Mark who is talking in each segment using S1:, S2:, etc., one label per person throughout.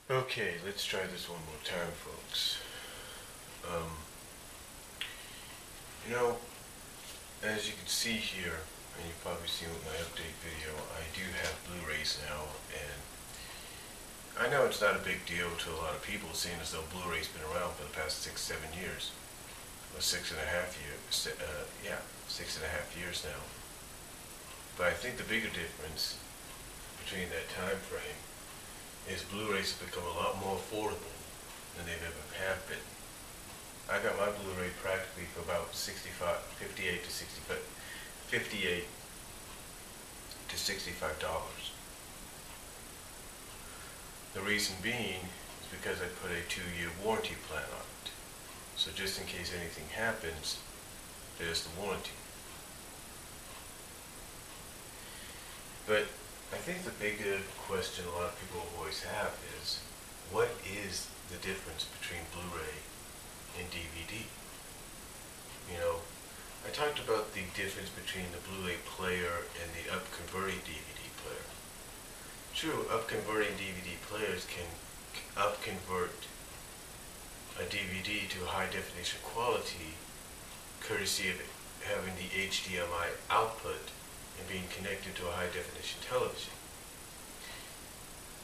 S1: Okay, let's try this one more time, folks. Um, you know, as you can see here, and you've probably seen with my update video, I do have Blu-rays now, and I know it's not a big deal to a lot of people, seeing as though Blu-ray's been around for the past 6-7 years, or 6.5 years. Yeah, 6.5 years now. But I think the bigger difference between that time frame is Blu-rays have become a lot more affordable than they've ever have been. I got my Blu-ray practically for about 58 to 65, 58 to $65. The reason being is because I put a 2-year warranty plan on it. So just in case anything happens, there's the warranty. But I think the bigger question a lot of people always have is, what is the difference between Blu-ray and DVD? You know, I talked about the difference between the Blu-ray player and the up-converting DVD player. True, up-converting DVD players can up-convert a DVD to a high-definition quality, courtesy of having the HDMI output and being connected to a high-definition television.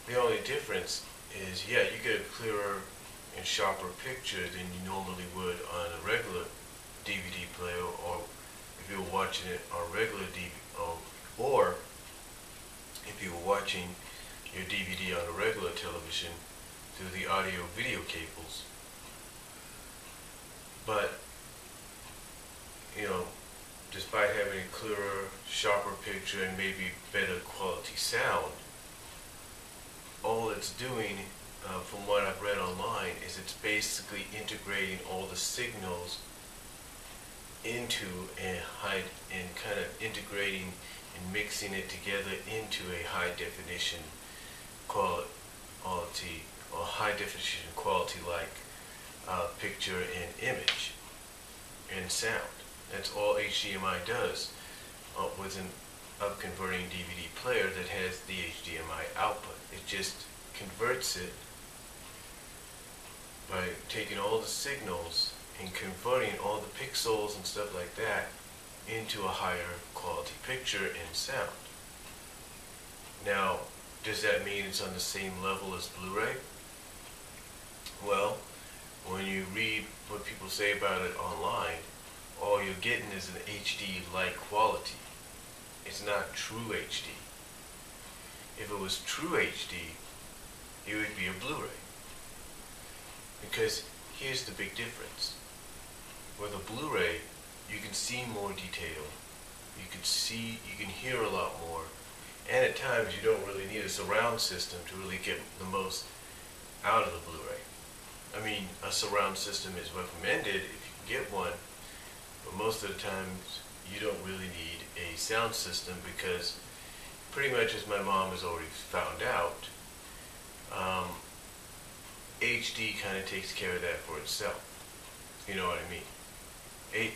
S1: The only difference is, yeah, you get a clearer and sharper picture than you normally would on a regular DVD player, or if you were watching it on regular DVD, or if you were watching your DVD on a regular television through the audio-video cables. But, you know, despite having a clearer, sharper picture and maybe better quality sound, all it's doing, from what I've read online, is it's basically integrating all the signals into and kind of integrating and mixing it together into a high definition quality, or high definition quality like picture and image and sound. That's all HDMI does with an up-converting DVD player that has the HDMI output. It just converts it by taking all the signals and converting all the pixels and stuff like that into a higher quality picture and sound. Now, does that mean it's on the same level as Blu-ray? Well, when you read what people say about it online, all you're getting is an HD-like quality. It's not true HD. If it was true HD, it would be a Blu-ray. Because here's the big difference. With a Blu-ray, you can see more detail. You can hear a lot more. And at times, you don't really need a surround system to really get the most out of the Blu-ray. I mean, a surround system is recommended if you can get one. But most of the times, you don't really need a sound system, because pretty much, as my mom has already found out, HD kind of takes care of that for itself. You know what I mean? The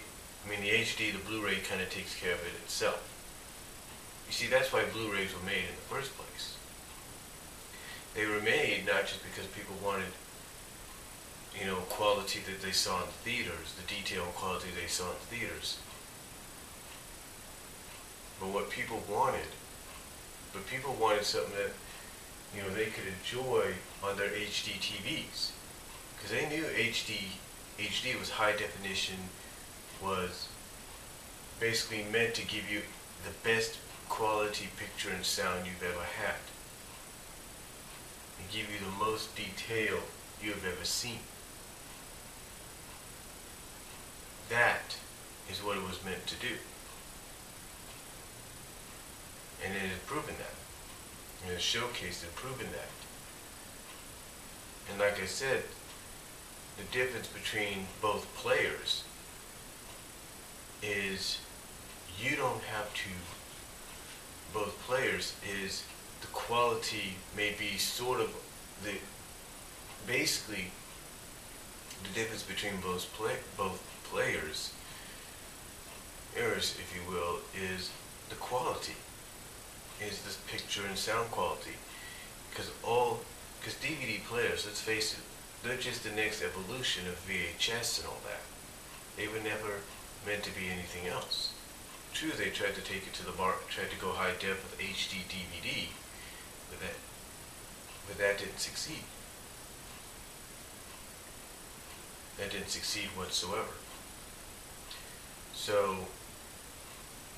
S1: HD, the Blu-ray kind of takes care of it itself. You see, that's why Blu-rays were made in the first place. They were made not just because people wanted, quality that they saw in the theaters, the detail and quality they saw in the theaters. But people wanted something that, they could enjoy on their HD TVs. Because they knew HD was high definition, was basically meant to give you the best quality picture and sound you've ever had. And give you the most detail you've ever seen. That is what it was meant to do. And it has proven that. And it has showcased and proven that. And like I said, the difference between both players is both players is the quality may be sort of basically the difference between both players, if you will, is the quality, is this picture and sound quality. Because DVD players, let's face it, they're just the next evolution of VHS and all that. They were never meant to be anything else. True, they tried to take it to the mark, tried to go high def with HD DVD, but that didn't succeed. That didn't succeed whatsoever. So,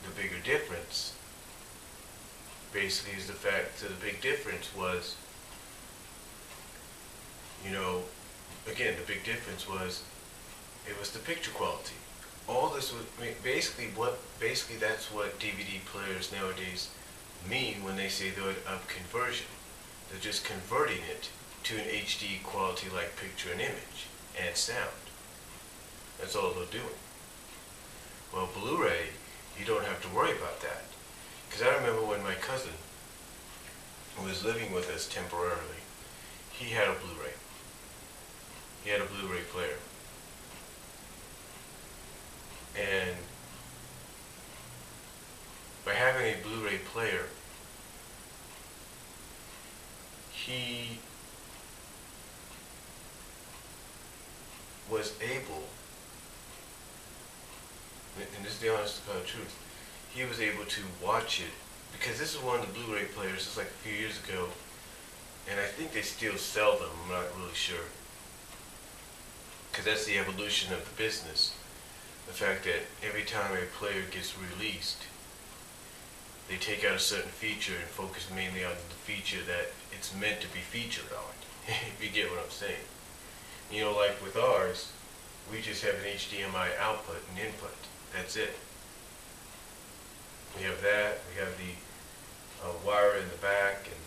S1: the bigger difference basically is the fact, so the big difference was, again, the big difference was, it was the picture quality. All this was, basically that's what DVD players nowadays mean when they say they're of conversion. They're just converting it to an HD quality like picture and image and sound. That's all they're doing. Well, Blu-ray, you don't have to worry about that. Because I remember when my cousin was living with us temporarily, he had a Blu-ray. He had a Blu-ray player. And by having a Blu-ray player, he was able, and this is the honest to God truth, he was able to watch it, because this is one of the Blu-ray players, it's like a few years ago, and I think they still sell them, I'm not really sure, because that's the evolution of the business. The fact that every time a player gets released, they take out a certain feature and focus mainly on the feature that it's meant to be featured on, if you get what I'm saying. Like with ours, we just have an HDMI output and input. That's it. We have that. We have the wire in the back, and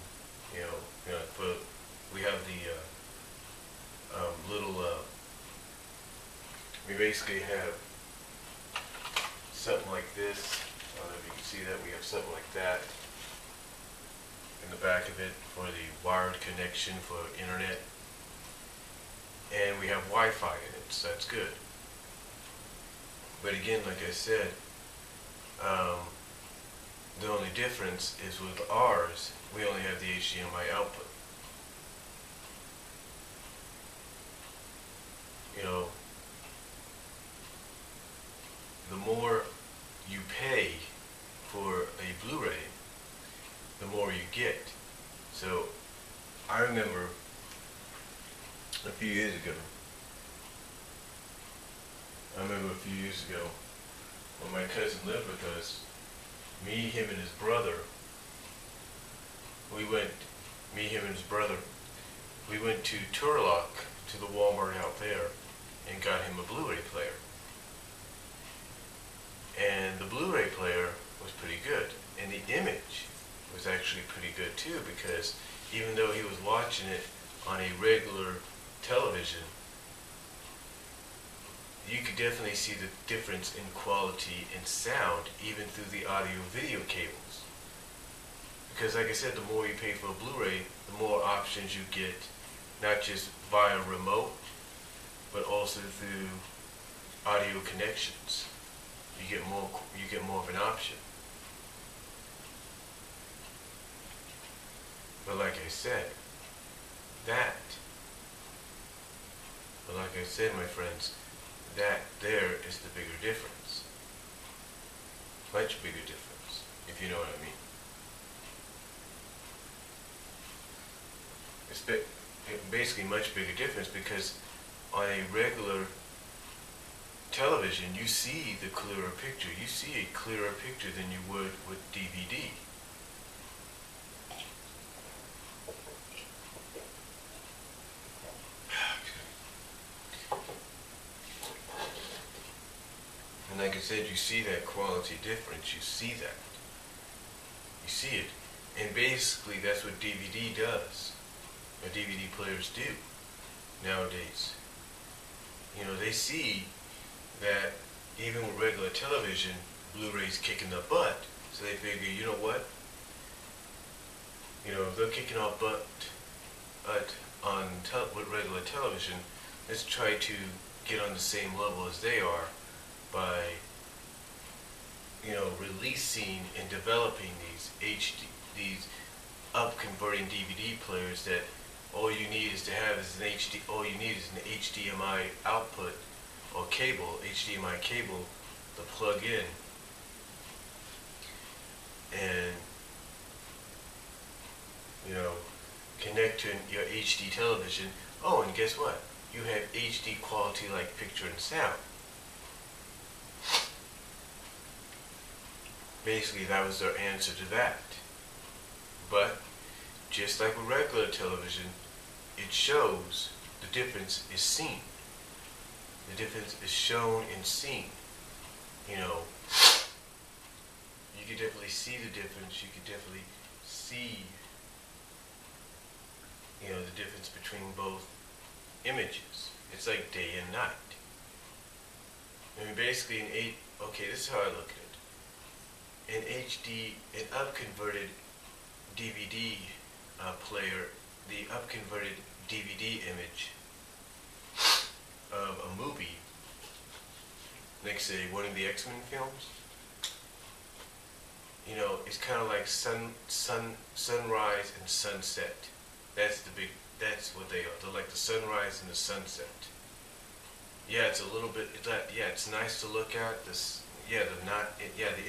S1: we have the little. We basically have something like this. I don't know if you can see that. We have something like that in the back of it for the wired connection for internet. And we have Wi-Fi in it, so that's good. But again, like I said, the only difference is with ours, we only have the HDMI output. The more you pay for a Blu-ray, the more you get. So, I remember a few years ago, when my cousin lived with us, him and his brother, we went to Turlock, to the Walmart out there, and got him a Blu-ray player. And the Blu-ray player was pretty good, and the image was actually pretty good too, because even though he was watching it on a regular television, you could definitely see the difference in quality and sound even through the audio video cables. Because like I said, the more you pay for a Blu-ray, the more options you get, not just via remote, but also through audio connections. You get more of an option. But like I said, my friends, that there is the bigger difference. Much bigger difference, if you know what I mean. It's basically much bigger difference, because on a regular television, you see the clearer picture. You see a clearer picture than you would with DVD. And like I said, you see that quality difference. You see that. You see it. And basically, that's what DVD does. Or DVD players do nowadays. They see that even with regular television, Blu-ray's kicking the butt. So they figure, you know what? If they're kicking our butt with regular television, let's try to get on the same level as they are by, releasing and developing these up-converting DVD players that all you need is to have is an HD. All you need is an HDMI output or cable, HDMI cable, to plug in, and connect to your HD television. Oh, and guess what? You have HD quality like picture and sound. Basically, that was their answer to that. But just like with regular television, it shows the difference is seen. The difference is shown and seen. You can definitely see the difference. You can definitely see, the difference between both images. It's like day and night. I mean, basically, okay, this is how I look at it. An HD, an upconverted DVD player, the upconverted DVD image of a movie, like say one of the X-Men films, it's kind of like sunrise and sunset. That's what they are. They're like the sunrise and the sunset. Yeah, it's a little bit, it's nice to look at. The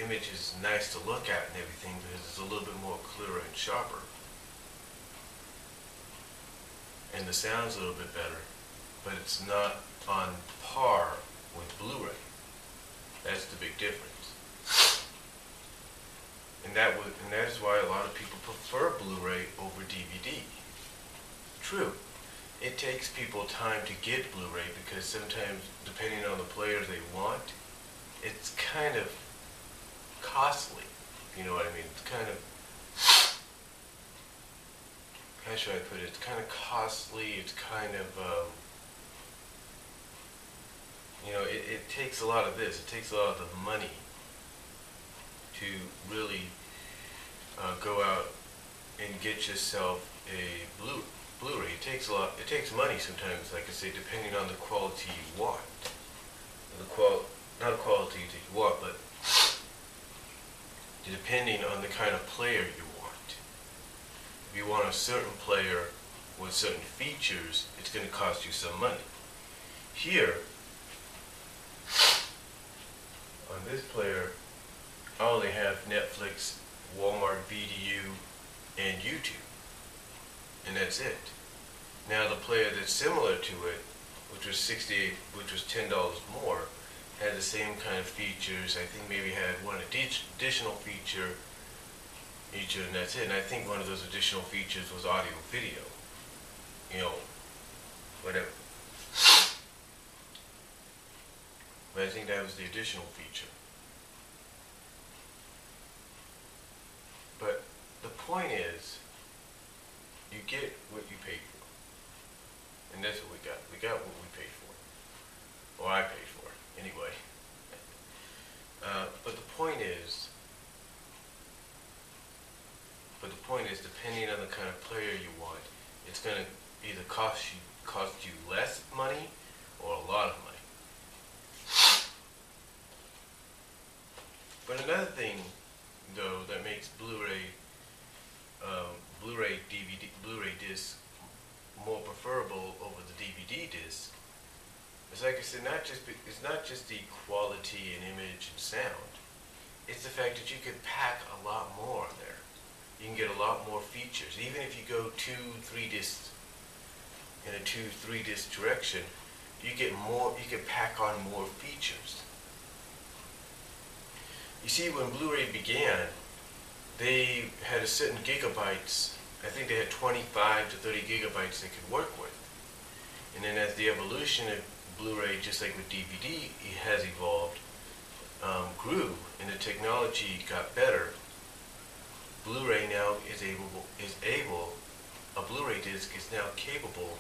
S1: image is nice to look at and everything because it's a little bit more clearer and sharper. And the sound's a little bit better, but it's not on par with Blu-ray. That's the big difference. And that is why a lot of people prefer Blu-ray over DVD. True, it takes people time to get Blu-ray because sometimes, depending on the player they want, it's kind of costly. You know what I mean? It's kind of, how should I put it? It's kind of costly. It's kind of, it takes a lot of this. It takes a lot of the money to really go out and get yourself a Blu-ray. It takes money sometimes, like I say, depending on the quality you want. Not quality that you want, but depending on the kind of player you want. If you want a certain player with certain features, it's going to cost you some money. Here, on this player, I only have Netflix, Walmart VDU, and YouTube. And that's it. Now the player that's similar to it, which was $10 more, had the same kind of features. I think maybe had one additional feature each, and that's it. And I think one of those additional features was audio video. Whatever. But I think that was the additional feature. But the point is, you get what you paid for. And that's what we got. We got what we paid for. Or I paid for, anyway. But the point is, depending on the kind of player you want, it's going to either cost you less money or a lot of money. But another thing, though, that makes Blu-ray disc more preferable over the DVD disc is, like I said, it's not just the quality and image and sound. It's the fact that you can pack a lot more on there. You can get a lot more features. Even if you go 2-3 discs in a 2-3 disc direction, you get more. You can pack on more features. You see, when Blu-ray began, they had a certain gigabytes. I think they had 25 to 30 gigabytes they could work with. And then as the evolution of Blu-ray, just like with DVD, it has evolved, grew, and the technology got better. Blu-ray now is able. A Blu-ray disc is now capable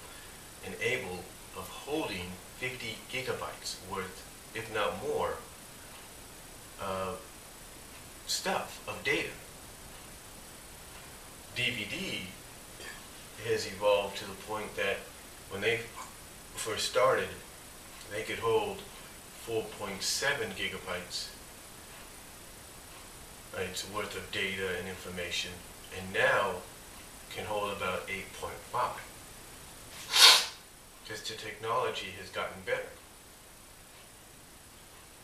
S1: and able of holding 50 gigabytes worth, if not more, stuff of data. DVD has evolved to the point that when they first started, they could hold 4.7 gigabytes worth of data and information, and now can hold about 8.5. because the technology has gotten better.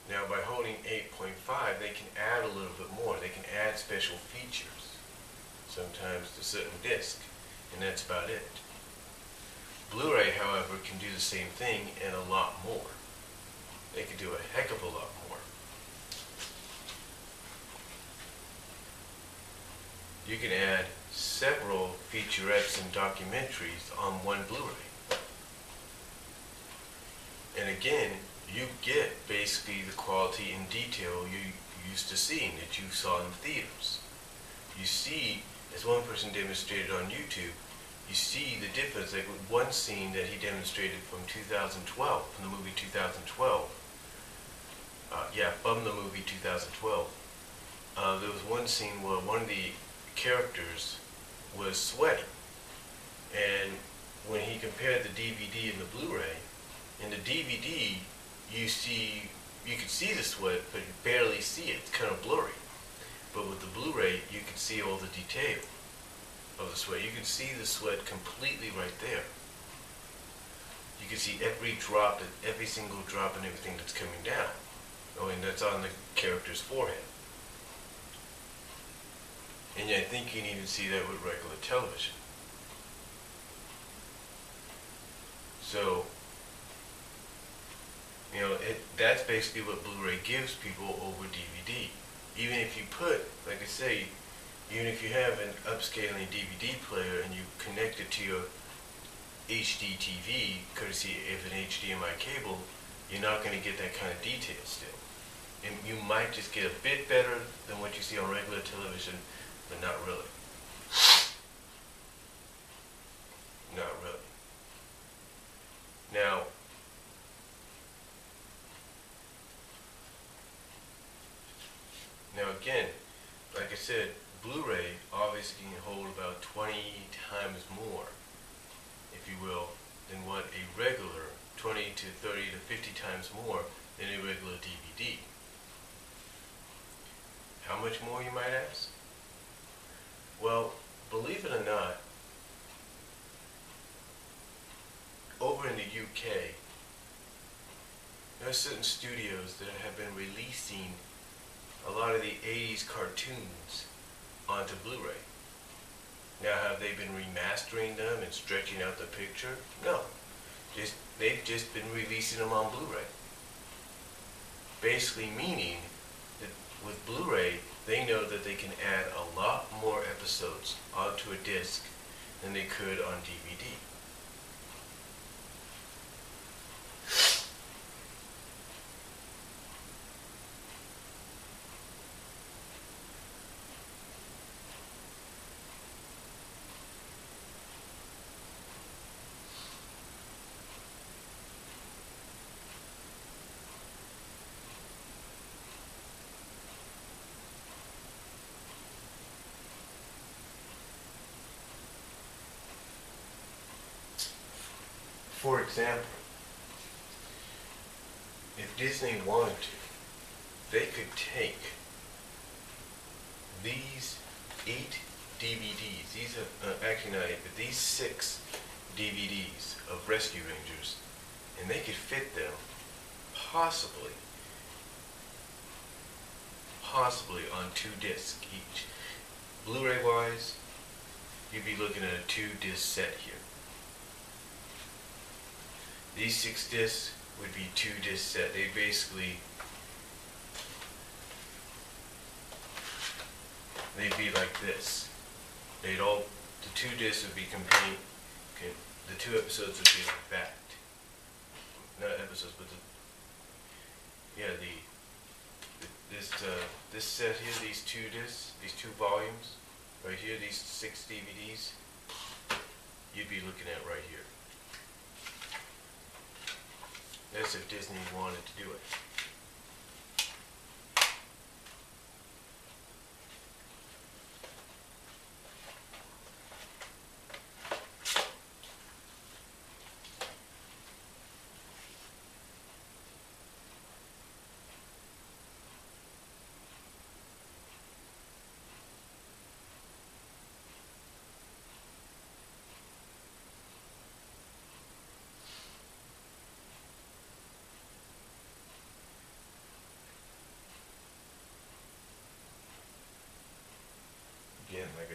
S1: Now by holding 8.5, they can add a little bit more. They can add special features, sometimes to certain disc, and that's about it. Blu-ray, however, can do the same thing and a lot more. They can do a heck of a lot more. You can add several featurettes and documentaries on one Blu-ray. And again, you get basically the quality and detail you used to seeing, that you saw in theaters. You see, as one person demonstrated on YouTube, you see the difference. Like with one scene that he demonstrated from 2012, from the movie 2012. From the movie 2012. There was one scene where one of the characters was sweating. And when he compared the DVD and the Blu-ray, in the DVD, you could see the sweat, but you barely see it. It's kind of blurry. But with the Blu-ray, you can see all the detail of the sweat. You can see the sweat completely right there. You can see every drop, every single drop and everything that's coming down. And that's on the character's forehead. And I think you can even see that with regular television. So, that's basically what Blu-ray gives people over DVD. Even if you put, like I say, even if you have an upscaling DVD player and you connect it to your HD TV, courtesy of an HDMI cable, you're not going to get that kind of detail still. And you might just get a bit better than what you see on regular television, but not really. Not really. Now again, like I said, Blu-ray obviously can hold about 20 times more, if you will, than what a regular 20 to 30 to 50 times more than a regular DVD. How much more, you might ask? Well, believe it or not, over in the UK, there are certain studios that have been releasing a lot of the 80s cartoons onto Blu-ray. Now, have they been remastering them and stretching out the picture? No. They've just been releasing them on Blu-ray. Basically meaning that with Blu-ray, they know that they can add a lot more episodes onto a disc than they could on DVD. For example, if Disney wanted to, they could take these 8 DVDs, these are actually not 8, but these 6 DVDs of Rescue Rangers, and they could fit them possibly on 2 discs each. Blu-ray wise, you'd be looking at a 2-disc set here. These 6 discs would be 2-disc set. They'd be like this. The 2 discs would be complete. Okay, the 2 episodes would be like that. Not episodes, but this set here, these 2 discs, these 2 volumes, right here, these 6 DVDs, you'd be looking at right here. That's if Disney wanted to do it.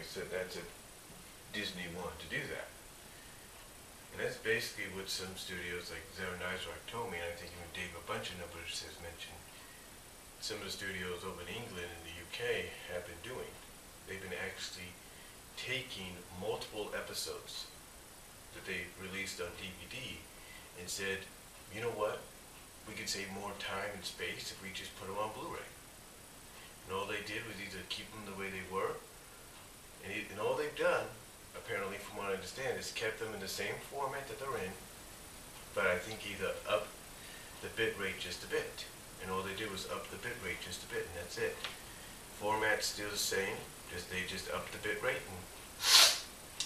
S1: said, that's a Disney wanted to do that. And that's basically what some studios like Zero Nizrock told me, and I think even Dave a bunch of numbers has mentioned. Some of the studios over in England and the UK have been doing. They've been actually taking multiple episodes that they released on DVD and said, you know what, we could save more time and space if we just put them on Blu-ray. And all they did was either keep them the way they were, and all they've done, apparently from what I understand, is kept them in the same format that they're in, but I think either up the bit rate just a bit. And all they did was up the bit rate just a bit, and that's it. Format's still the same, they just up the bit rate, and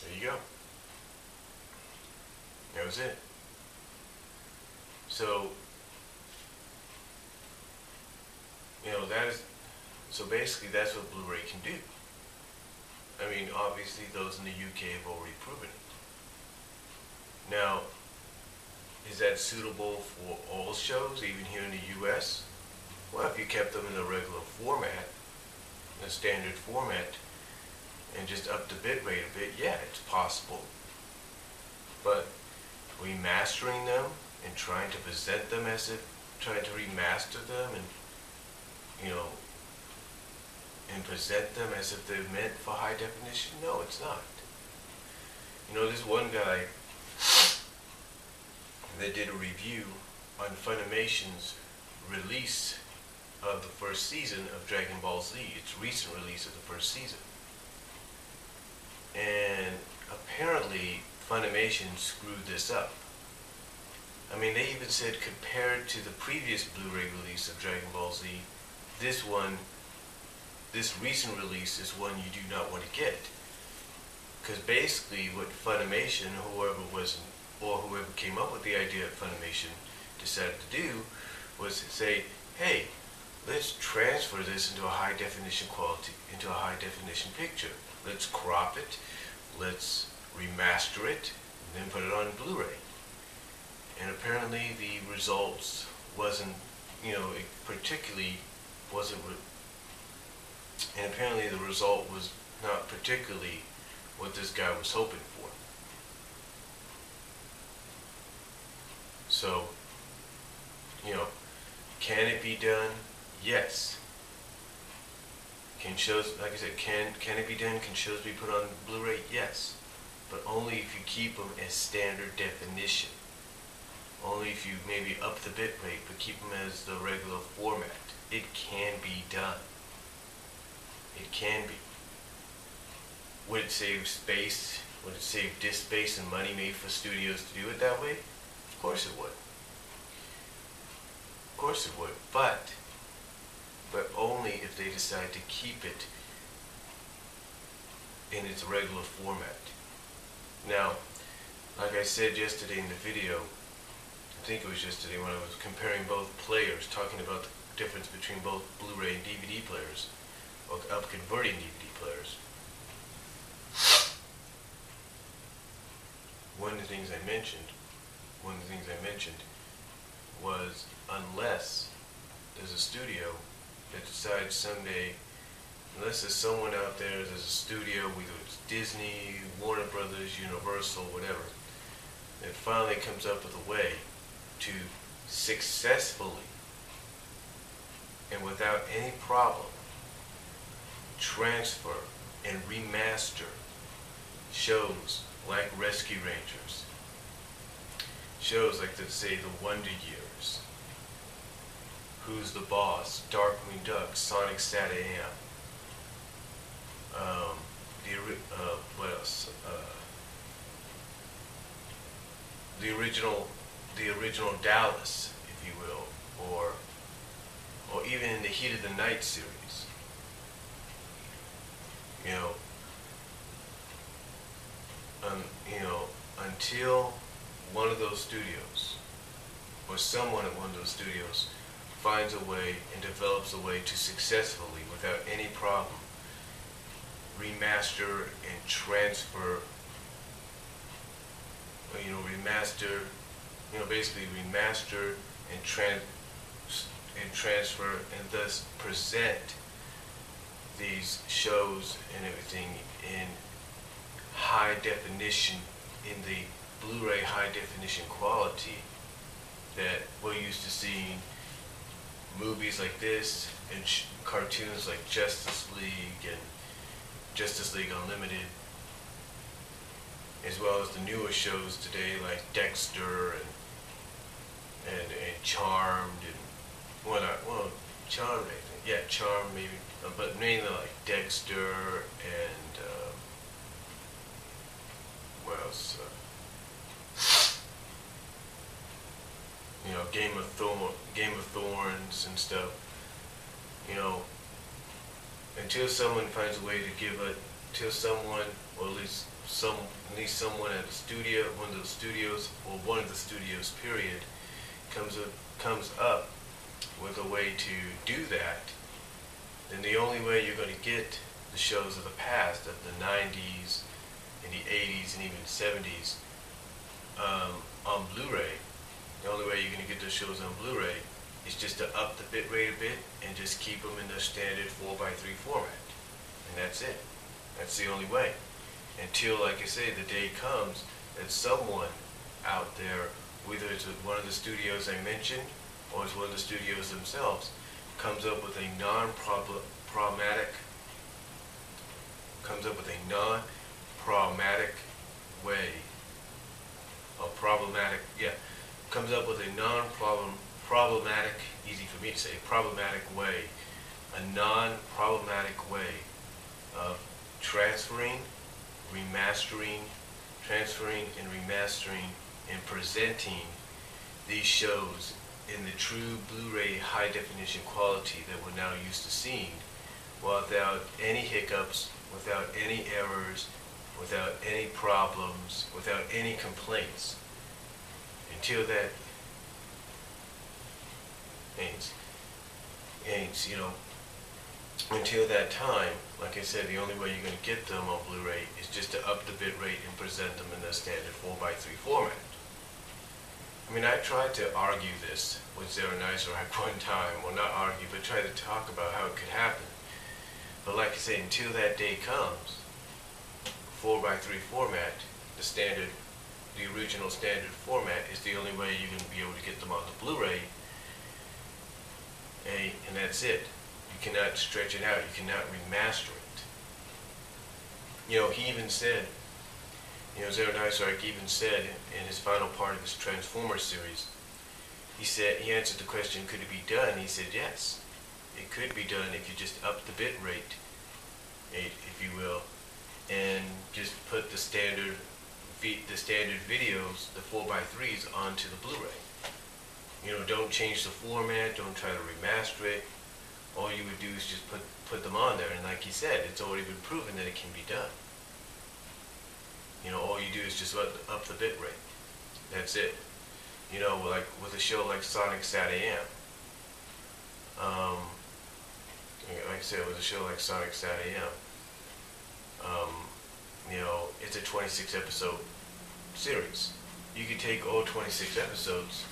S1: there you go. That was it. So, so basically that's what Blu-ray can do. I mean, obviously those in the UK have already proven it. Now, is that suitable for all shows, even here in the US? Well, if you kept them in the regular format, the standard format, and just up the bit rate a bit, yeah, it's possible. But remastering them and trying to present them as if, trying to remaster them and, and present them as if they're meant for high definition, no, it's not. This one guy, they did a review on Funimation's release of the first season of Dragon Ball Z, its recent release of the first season. And apparently Funimation screwed this up. I mean, they even said compared to the previous Blu-ray release of Dragon Ball Z, this recent release is one you do not want to get. Because basically what Funimation, whoever came up with the idea of Funimation decided to do was say, hey, let's transfer this into a high definition quality, into a high definition picture. Let's crop it, let's remaster it, and then put it on Blu-ray. And apparently the results wasn't, it particularly wasn't, and apparently the result was not particularly what this guy was hoping for. So, can it be done? Yes. Can shows, like I said, can it be done? Can shows be put on Blu-ray? Yes. But only if you keep them as standard definition. Only if you maybe up the bit rate, but keep them as the regular format. It can be done. It can be. Would it save space? Would it save disk space and money made for studios to do it that way? Of course it would. Of course it would. But only if they decide to keep it in its regular format. Now, like I said yesterday in the video, I think it was yesterday when I was comparing both players, talking about the difference between both Blu-ray and DVD players, or converting DVD players. One of the things I mentioned was, unless there's a studio that decides someday, unless there's someone out there, there's a studio, whether it's Disney, Warner Brothers, Universal, whatever, that finally comes up with a way to successfully and without any problem transfer and remaster shows like Rescue Rangers, shows like, let's say, The Wonder Years, Who's the Boss, Darkwing Duck, Sonic Sat-AM, what else? The original Dallas, if you will, or even in the Heat of the Night series. Until one of those studios, or someone at one of those studios, finds a way and develops a way to successfully, without any problem, remaster and transfer, basically remaster and transfer and thus present these shows and everything in high definition, in the Blu-ray high definition quality that we're used to seeing movies like this and cartoons like Justice League and Justice League Unlimited, as well as the newer shows today like Dexter and Charmed and Charmed, I think. Yeah, Charmed maybe, but mainly like Dexter and what else? Game of Thorns and stuff. Until someone finds a way to give it, till someone, or at least someone at the studio, one of the studios, period, comes up with a way to do that, then the only way you're going to get the shows of the past, of the 90s and the 80s and even 70s on Blu-ray, the only way you're going to get those shows on Blu-ray is just to up the bit rate a bit and just keep them in the standard 4:3 format. And that's it. That's the only way. Until, like I say, the day comes that someone out there, whether it's one of the studios I mentioned or it's one of the studios themselves, comes up with a non-problematic way, or comes up with a problematic, easy for me to say, problematic way, a non-problematic way of transferring and remastering and presenting these shows in the true Blu-ray high definition quality that we're now used to seeing, without any hiccups, without any errors, without any problems, without any complaints. Until that until that time, like I said, the only way you're going to get them on Blu-ray is just to up the bit rate and present them in the standard 4:3 format. I mean, I tried to argue this with Zara Neisser at one time, well, not argue, but try to talk about how it could happen. But like I say, until that day comes, 4:3 format, the original standard format, is the only way you're going to be able to get them on the Blu-ray, and that's it. You cannot stretch it out. You cannot remaster it. He even said, Zara Neisser even said in his final part of his Transformers series, he answered the question, could it be done? He said, yes, it could be done if you just up the bit rate, if you will, and just put the standard videos, the 4:3s, onto the Blu-ray. Don't change the format, don't try to remaster it. All you would do is just put them on there, and like he said, it's already been proven that it can be done. All you do is just up the bit rate. That's it. Like with a show like Sonic Sat AM. Like I said, with a show like Sonic Sat AM, it's a 26 episode series. You could take all 26 episodes.